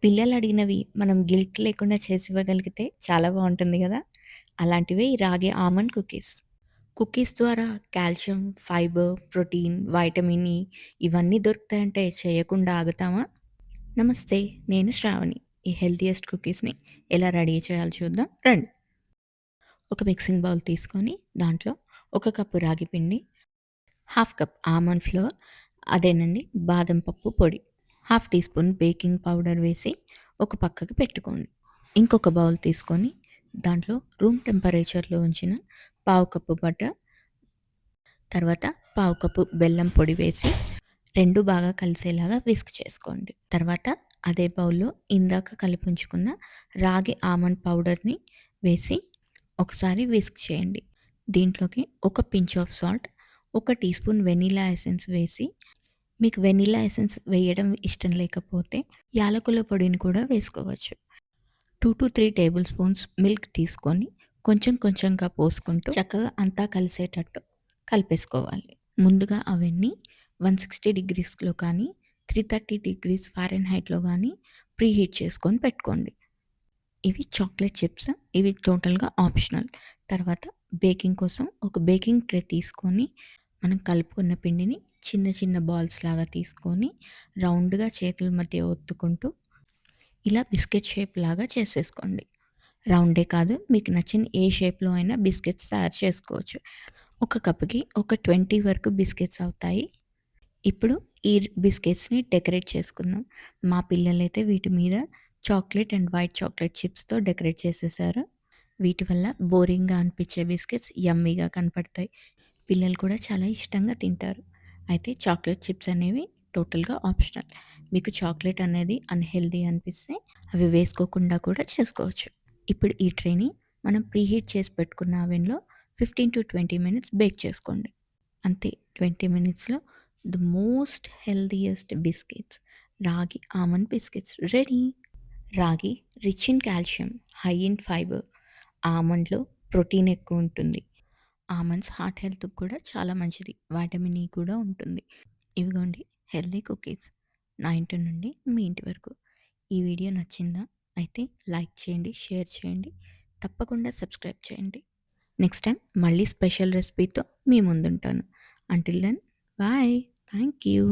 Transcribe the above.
పిల్లలడిగినవి మనం గిల్ట్ లేకుండా చేసివ్వగలిగితే చాలా బావుంటుంది గదా! అలాంటివే ఈ రాగి ఆల్మండ్ కుకీస్. కుకీస్ ద్వారా కాల్షియం, ఫైబర్, ప్రోటీన్, వైటమిన్ ఇ ఇవన్నీ దొరుకుతాయంటే చేయకుండా ఆగుతామా? నమస్తే. నేను శ్రావణి. ఈ హెల్తీయెస్ట్ కుకీస్‌ని ఎలా రెడీ చేయాలో చూద్దాం రండి. ఒక మిక్సింగ్ బౌల్ తీసుకొని దాంట్లో ఒక కప్పు రాగి పిండి, హాఫ్ కప్ ఆల్మండ్ ఫ్లోర్, అదేనండి బాదం పప్పు పొడి, half teaspoon baking powder వేసి ఒక పక్కకి పెట్టుకోండి. ఇంకొక బౌల్ తీసుకొని దాంట్లో రూమ్ టెంపరేచర్‌లో ఉంచిన పావు కప్పు బటర్, తర్వాత పావు కప్పు బెల్లం పొడి వేసి 2 బాగా కలిసేలాగా విస్క్ చేసుకోండి. తర్వాత అదే బౌల్‌లో ఇందాక కలిపుంచుకున్న రాగి ఆల్మండ్ పౌడర్‌ని వేసి ఒకసారి విస్క్ చేయండి. దీంట్లోకి ఒక పించ్ ఆఫ్ సాల్ట్, ఒక టీ స్పూన్ వెనిల్లా ఎసెన్స్ వేసి మీకు వెనిల్లా ఎసెన్స్ వేయడం ఇష్టం లేకపోతే యాలకుల పొడిని కూడా వేసుకోవచ్చు. 2-3 టేబుల్ స్పూన్స్ మిల్క్ తీసుకొని కొంచెం కొంచెంగా పోసుకుంటూ చక్కగా అంతా కలిసేటట్టు కలిపేసుకోవాలి. ముందుగా అవన్నీ 160 డిగ్రీస్‌లో కానీ, 330 డిగ్రీస్ ఫారెన్‌హీట్‌లో గానీ ప్రీహీట్ చేసుకొని పెట్టుకోండి. ఇవి చాక్లెట్ చిప్స్. ఇవి టోటల్‌గా ఆప్షనల్. తర్వాత బేకింగ్ కోసం ఒక బేకింగ్ ట్రే తీసుకొని, మనం కలుపుకున్న పిండిని చిన్న చిన్న బాల్స్ లాగా తీసుకొని, రౌండ్‌గా చేతుల మధ్య ఒత్తుకుంటూ ఇలా బిస్కెట్ షేప్ లాగా చేసేసుకోండి. రౌండే కాదు, మీకు నచ్చిన ఏ షేప్‌లో అయినా బిస్కెట్స్ తయారు చేసుకోవచ్చు. ఒక కప్పుకి ఒక 20 వరకు బిస్కెట్స్ అవుతాయి. ఇప్పుడు ఈ బిస్కెట్స్‌ని డెకరేట్ చేసుకుందాం. మా పిల్లలైతే వీటి మీద చాక్లేట్ అండ్ వైట్ చాక్లేట్ చిప్స్‌తో డెకరేట్ చేసేసారు. వీటి వల్ల బోరింగ్‌గా అనిపించే బిస్కెట్స్ యమ్మీగా కనపడతాయి. పిల్లలు కూడా చాలా ఇష్టంగా తింటారు. అయితే చాక్లేట్ చిప్స్ అనేవి టోటల్‌గా ఆప్షనల్. మీకు చాక్లేట్ అనేది అన్‌హెల్తీ అనిపిస్తే అవి వేసుకోకుండా కూడా చేసుకోవచ్చు. ఇప్పుడు ఈ ట్రేని మనం ప్రీహీట్ చేసి పెట్టుకున్న అవెన్‌లో 15-20 మినిట్స్ బేక్ చేసుకోండి. అంతే 20 మినిట్స్‌లో the most healthiest biscuits ragi almond biscuits ready. Ragi rich in calcium, high in fibre. ఆల్మండ్‌లో ప్రోటీన్ ఎక్కువ ఉంటుంది. ఆల్మండ్స్ హార్ట్ హెల్త్‌కి కూడా చాలా మంచిది. వైటమిన్ ఇ కూడా ఉంటుంది. ఇవిగోండి హెల్తీ కుకీస్. నా ఇంటి నుండి మీ ఇంటి వరకు. ఈ వీడియో నచ్చిందా? అయితే లైక్ చేయండి, షేర్ చేయండి. తప్పకుండా సబ్స్క్రైబ్ చేయండి. నెక్స్ట్ టైం మళ్ళీ స్పెషల్ రెసిపీతో మీ ముందుంటాను. Until then bye. Thank you.